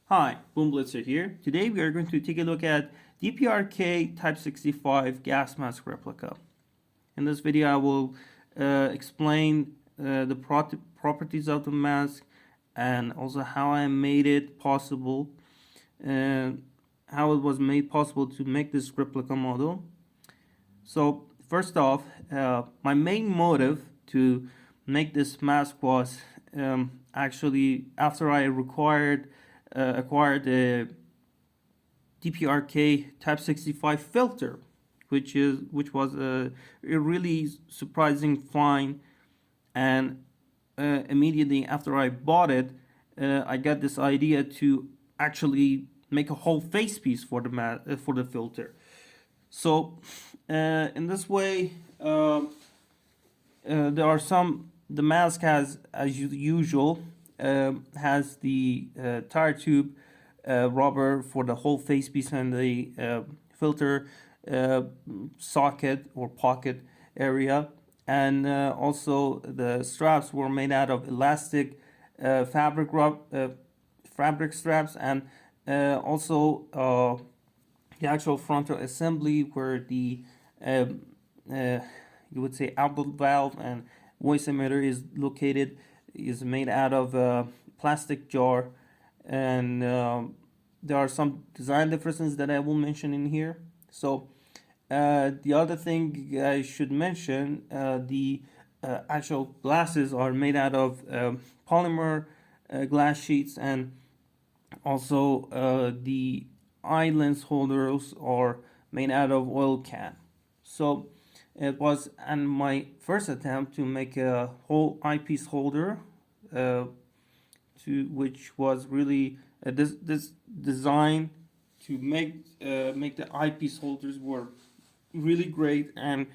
Hi, Boom Blitzer here. Today we are going to take a look at DPRK Type-65 gas mask replica. In this video I will explain the properties of the mask and also how I made it possible and how it was made possible to make this replica model. So first off, my main motive to make this mask was actually after I acquired a DPRK Type-65 filter, which was a really surprising find, and immediately after I bought it, I got this idea to actually make a whole facepiece for the filter. So in this way, there are the mask has, as usual, has the tire tube rubber for the whole facepiece and the filter socket or pocket area, and also the straps were made out of elastic fabric straps, and also the actual frontal assembly where the you would say outlet valve and voice emitter is located is made out of a plastic jar, and there are some design differences that I will mention in here. So the other thing I should mention, the actual glasses are made out of polymer glass sheets, and also the eye lens holders are made out of oil can. So it was my first attempt to make a whole eyepiece holder, which was really this design to make the eyepiece holders were really great, and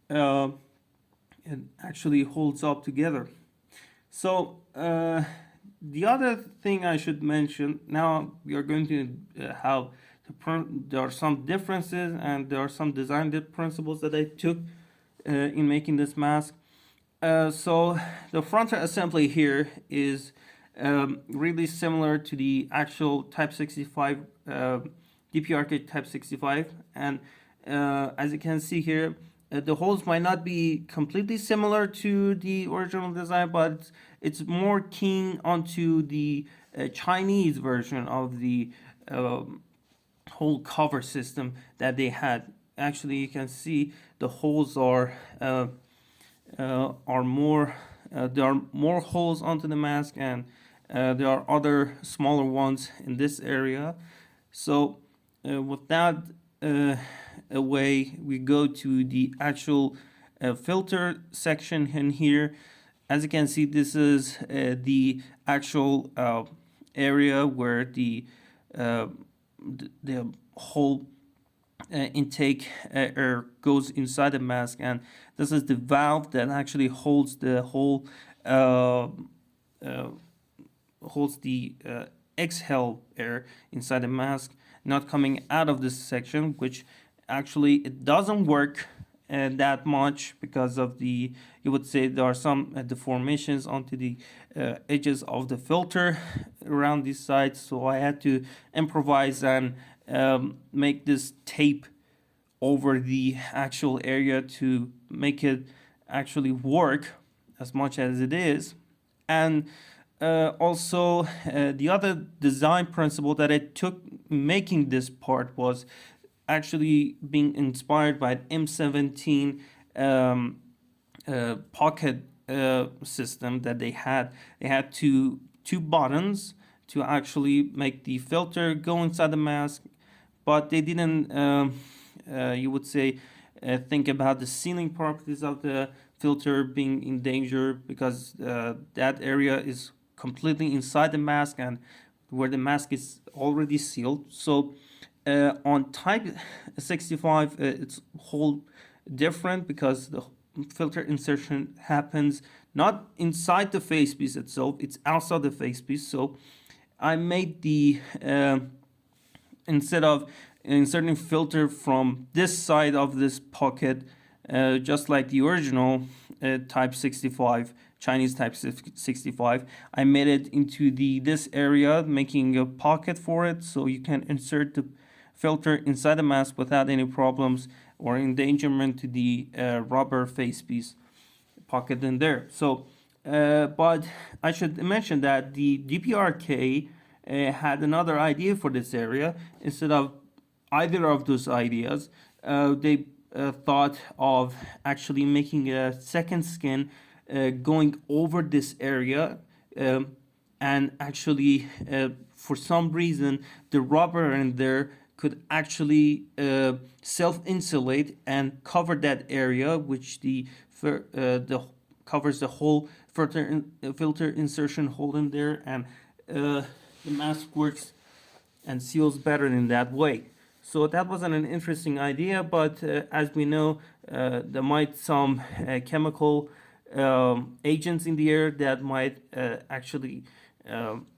it actually holds up together. So the other thing I should mention, now we are going to have there are some differences and there are some design principles that I took in making this mask. So the frontal assembly here is really similar to the actual Type-65 DPRK Type-65, and as you can see here, the holes might not be completely similar to the original design, but it's more keen onto the Chinese version of the whole cover system that they had. Actually, you can see the holes are more there are more holes onto the mask, and there are other smaller ones in this area. So with that away, we go to the actual filter section in here. As you can see, this is the actual area where the whole intake air goes inside the mask, and this is the valve that actually holds the whole holds the exhale air inside the mask, not coming out of this section, which actually it doesn't work that much because of the, you would say there are some deformations onto the edges of the filter around these sides. So I had to improvise and make this tape over the actual area to make it actually work as much as it is. And also the other design principle that I took making this part was actually being inspired by M17 pocket system that they had. They had two buttons to actually make the filter go inside the mask, but they didn't you would say think about the sealing properties of the filter being in danger, because that area is completely inside the mask and where the mask is already sealed. So on Type-65 it's whole different, because the filter insertion happens not inside the facepiece itself, it's outside the facepiece. So I made the instead of inserting filter from this side of this pocket, just like the original Type-65 Chinese Type-65. I made it into this area, making a pocket for it, so you can insert the filter inside the mask without any problems or endangerment to the rubber facepiece pocket in there. So, but I should mention that the DPRK had another idea for this area. Instead of either of those ideas, they thought of actually making a second skin going over this area, and actually for some reason the rubber in there could actually self-insulate and cover that area, which the covers the whole filter insertion hole in there, and the mask works and seals better in that way. So that wasn't an interesting idea, but as we know, there might some chemical agents in the air that might actually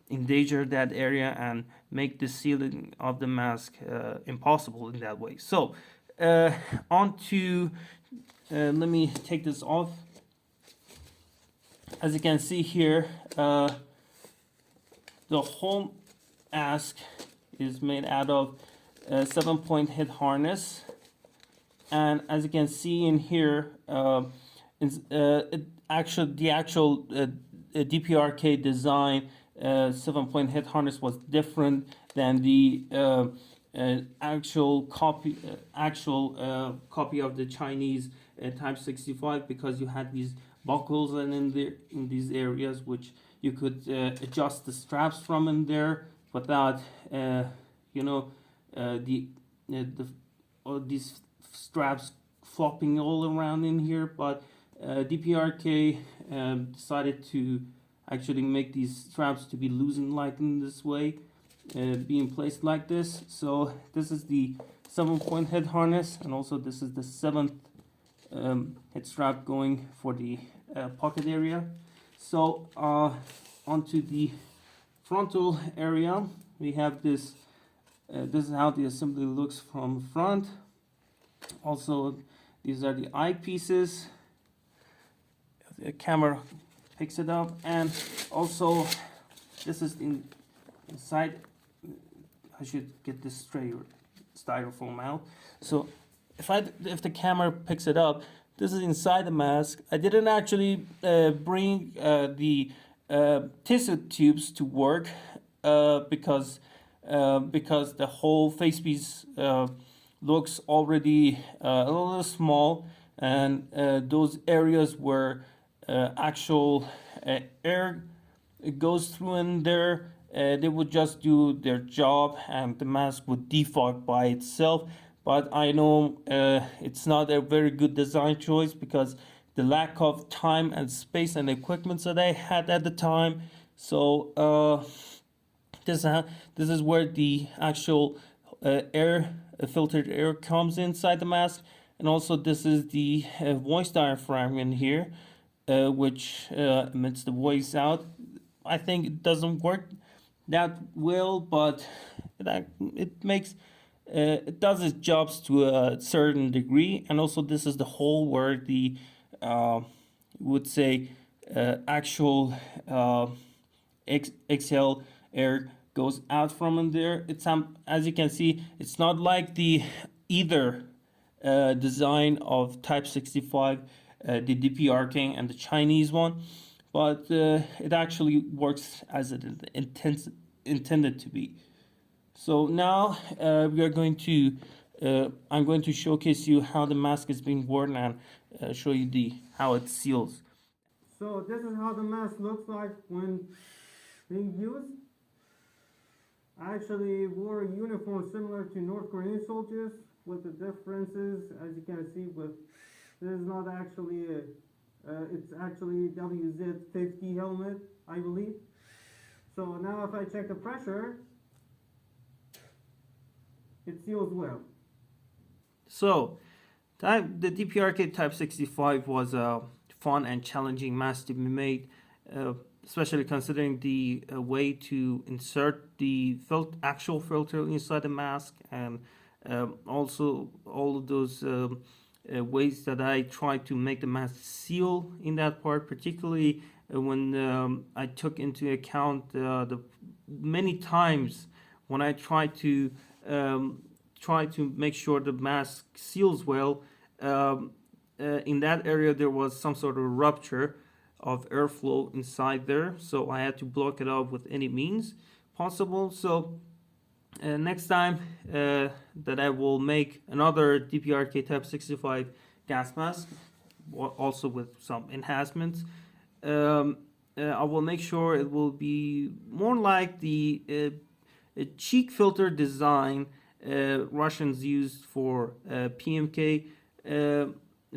endanger that area and make the sealing of the mask impossible in that way. So on to, let me take this off. As you can see here, the whole mask is made out of 7-point head harness, and as you can see in here, the actual DPRK design 7-point head harness was different than the actual copy of the Chinese Type-65, because you had these buckles and in these areas which you could adjust the straps from in there without all these straps flopping all around in here. But DPRK decided to actually make these straps to be loosened like in this way, being placed like this. So this is the 7-point head harness, and also this is the 7th head strap going for the pocket area. So onto the frontal area, we have this. This is how the assembly looks from front. Also, these are the eyepieces. The camera picks it up, and also this is inside. I should get this styrofoam out. So if the camera picks it up, this is inside the mask. I didn't actually bring the tissue tubes to work because the whole facepiece looks already a little small, and those areas where actual air goes through in there, they would just do their job and the mask would defog by itself. But I know it's not a very good design choice because the lack of time and space and equipment that I had at the time. So this is where the actual filtered air comes inside the mask, and also this is the voice diaphragm in here, which emits the voice out. I think it doesn't work that well, but it makes it does its jobs to a certain degree. And also this is the hole where the would say actual exhale air goes out from in there. It's as you can see, it's not like the either design of Type-65, the DPRK and the Chinese one, but it actually works as it intended to be. So now we are going to I'm going to showcase you how the mask is being worn and show you how it seals. So this is how the mask looks like when being used. I actually wore a uniform similar to North Korean soldiers, with the differences, as you can see, with this is not actually it's actually WZ-50 helmet, I believe. So now if I check the pressure, it seals well. So the DPRK Type-65 was a fun and challenging mask to be made, especially considering the way to insert the actual filter inside the mask, and also all of those ways that I try to make the mask seal in that part, particularly when I took into account the many times when I try to make sure the mask seals well. In that area there was some sort of rupture of airflow inside there, so I had to block it off with any means possible. So next time that I will make another DPRK Type-65 gas mask, also with some enhancements, I will make sure it will be more like the cheek filter design Russians used for PMK,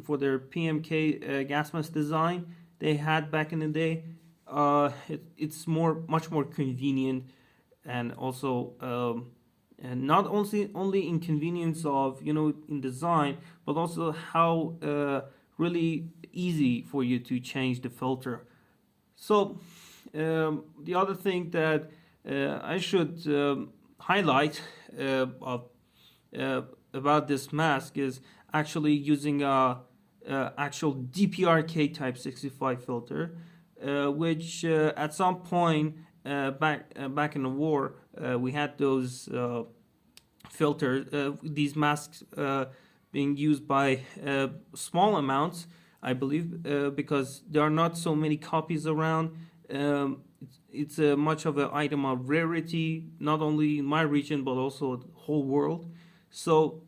for their PMK gas mask design they had back in the day. It's much more convenient, and also and not only inconvenience of in design, but also how really easy for you to change the filter. So the other thing that I should highlight about this mask is actually using a actual DPRK Type-65 filter, which at some point back in the war we had those filters, these masks being used by small amounts, I believe, because there are not so many copies around. It's much of an item of rarity, not only in my region but also the whole world. So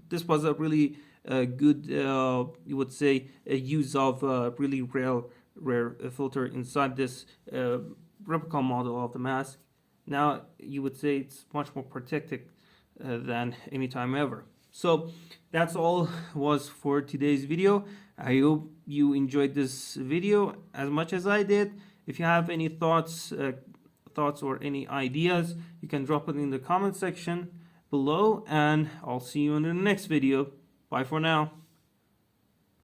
this was a really good, you would say, a use of really rare filter inside this replica model of the mask. Now you would say it's much more protected than any time ever. So that's all was for today's video. I hope you enjoyed this video as much as I did. If you have any thoughts or any ideas, you can drop it in the comment section below, and I'll see you in the next video. Bye for now.